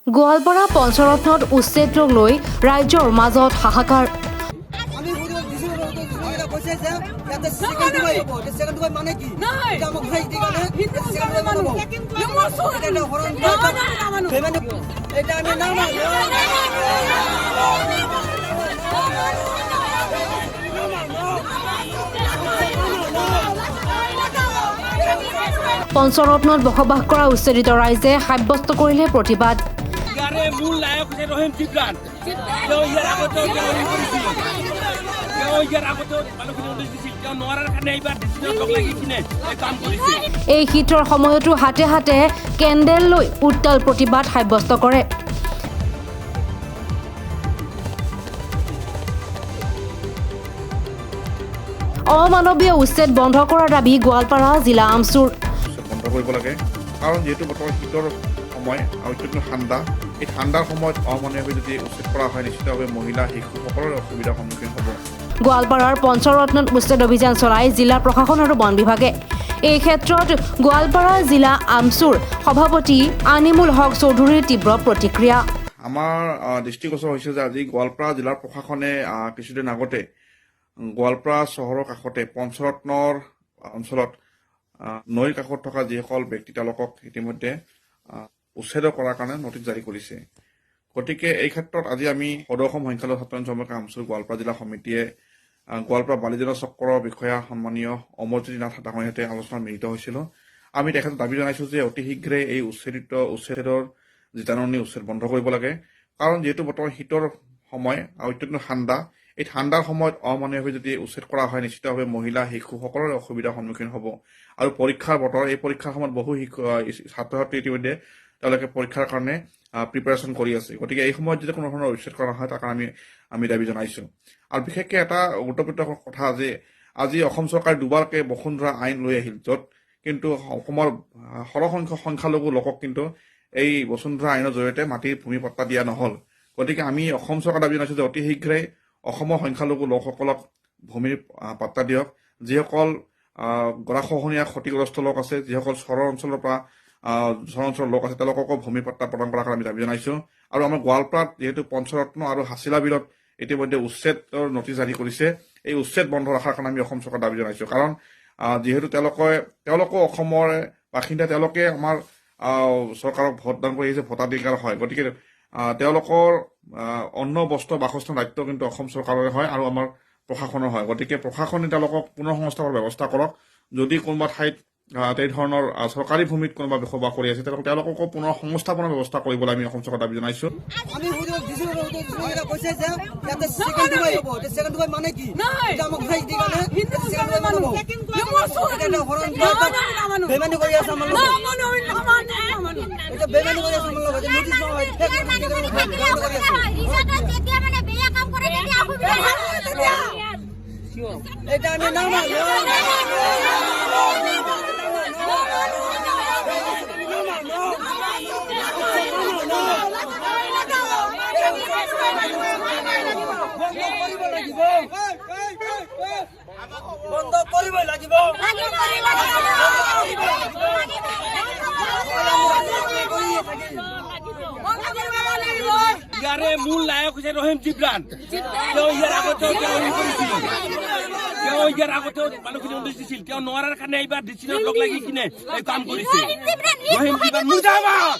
গোৱালপাৰা পঞ্চৰত্নত উচ্ছেদক লৈ ৰাজ্যৰ মাজত হাহাকাৰ। পঞ্চৰত্নত বসবাস কৰা উচ্ছেদিত ৰাইজে সাব্যস্ত কৰিলে প্ৰতিবাদ। মূল নায়ক হৈছে ৰহিম জিব্ৰান। এই শীতৰ সময়তো হাতে হাতে কেণ্ডেল লৈ উত্তাল প্ৰতিবাদ সাব্যস্ত কৰে। অমানৱীয় উচ্ছেদ বন্ধ কৰাৰ দাবী গোৱালপাৰা জিলা আমচুৰ। বন্ধ কৰিব লাগে, কাৰণ যিহেতু বৰ্তমান শীতৰ সময় আৰু অত্যন্ত ঠাণ্ডা, এই ঠাণ্ডাৰ সময়ত অমানৱীয় যদি উচ্ছেদ কৰা হয় নিশ্চিতভাৱে মহিলা শিশুসকলৰ অসুবিধাৰ সন্মুখীন হ'ব। গোৱালপাৰাৰ পঞ্চৰত্নত উচ্ছেদ অভিযান চলাই জিলা প্ৰশাসন আৰু বন বিভাগে। এই ক্ষেত্ৰত গোৱালপাৰা জিলা আমচুৰ সভাপতি আনিমুল হক চৌধুৰীৰ তীব্ৰ প্ৰতিক্ৰিয়া। আমাৰ দৃষ্টিগোচৰ হৈছে যে আজি গোৱালপাৰা জিলাৰ প্ৰশাসনে কিছুদিন আগতে গোৱালপাৰা চহৰৰ কাষতে পঞ্চৰত্নৰ অঞ্চলত নৈৰ কাষত থকা যিসকল ব্যক্তি তেওঁলোকক ইতিমধ্যে উচ্ছেদ কৰাৰ কাৰণে নটিচ জাৰি কৰিছে। গতিকে এই ক্ষেত্ৰত আজি আমি সদৌ অসম সংখ্যালঘু ছাত্ৰ সন্থাৰ আমচুৰ গোৱালপাৰা জিলা সমিতিয়ে গোৱালপাৰা বালিজনা চক্ৰৰ বিষয়া সন্মানীয় অমৰজ্যোতি নাথ ডাঙৰীয়াৰ সৈতে আলোচনাত মিলিত হৈছিলোঁ। আমি তেখেতক দাবী জনাইছোঁ যে অতি শীঘ্ৰে এই উচ্ছেদৰ জিতাননি উচ্ছেদ বন্ধ কৰিব লাগে, কাৰণ যিহেতু বৰ্তমান শীতৰ সময় আৰু অত্যন্ত ঠাণ্ডা, এই ঠাণ্ডাৰ সময়ত অমানৱীয় যদি উচ্ছেদ কৰা হয় নিশ্চিতভাৱে মহিলা শিশুসকলৰ অসুবিধাৰ সন্মুখীন হ'ব। আৰু পৰীক্ষাৰ বতৰ, এই পৰীক্ষাৰ সময়ত বহু ছাত্ৰ ছাত্ৰী ইতিমধ্যে তেওঁলোকে পৰীক্ষাৰ কাৰণে প্ৰিপাৰেশ্যন কৰি আছে। গতিকে এই সময়ত যদি কোনো ধৰণৰ উচ্ছেদ কৰা হয় তাৰ কাৰণে আমি দাবী জনাইছোঁ। আৰু বিশেষকৈ এটা গুৰুত্বপূৰ্ণ কথা যে আজি অসম চৰকাৰে দুবাৰকৈ বসুন্ধৰা আইন লৈ আহিল, য'ত কিন্তু অসমৰ সৰহসংখ্যক সংখ্যালঘু লোকক কিন্তু এই বসুন্ধৰা আইনৰ জৰিয়তে মাটিৰ ভূমি পট্টা দিয়া নহ'ল। গতিকে আমি অসম চৰকাৰ দাবী জনাইছোঁ যে অতি শীঘ্ৰে অসমৰ সংখ্যালঘু লোকসকলক ভূমিৰ পাট্টা দিয়ক। যিসকল গৰাখহনীয়া ক্ষতিগ্ৰস্ত লোক আছে, যিসকল চহৰ অঞ্চলৰ লোক আছে, তেওঁলোককো ভূমি পট্টা প্ৰদান কৰাৰ কাৰণে আমি দাবী জনাইছোঁ। আৰু আমাৰ গোৱালপাৰাত যিহেতু পঞ্চৰত্ন আৰু হাছিলা বিলত ইতিমধ্যে উচ্ছেদৰ নটিচ জাৰি কৰিছে, এই উচ্ছেদ বন্ধ ৰখাৰ কাৰণে আমি অসম চৰকাৰ দাবী জনাইছোঁ। কাৰণ যিহেতু তেওঁলোকো অসমৰ বাসিন্দা, তেওঁলোকে আমাৰ চৰকাৰক ভোটদান কৰি আহিছে, ভোটাধিকাৰ হয়। গতিকে তেওঁলোকৰ অন্ন বস্ত্ৰ বাসস্থান দায়িত্ব কিন্তু অসম চৰকাৰৰে হয় আৰু আমাৰ প্ৰশাসনৰ হয়। গতিকে প্ৰশাসনে তেওঁলোকক পুনৰ সংস্থাপনৰ ব্যৱস্থা কৰক। যদি কোনোবা ঠাইত এই ধৰণৰ চৰকাৰী ভূমিত কোনোবা বসবাস কৰি আছে তেওঁলোককো পুনৰ সংস্থাপনৰ ব্যৱস্থা কৰিবলৈ আমি অসম চৰকাৰ দাবী জনাইছোঁ। বন্ধ কৰিব লাগিব। ইয়াৰে মূল নায়ক হৈছে ৰহিম জিব্ৰান। তেওঁ ইয়াৰ আগতেও মানুহখিনি উদ্দেশ দিছিল, তেওঁ নোৱাৰাৰ কাৰণে এইবাৰ ডিচিনত লগ লাগি কিনে এই কাম কৰিছে। ৰহিম জিব্ৰান মুৰ্দাবাদ।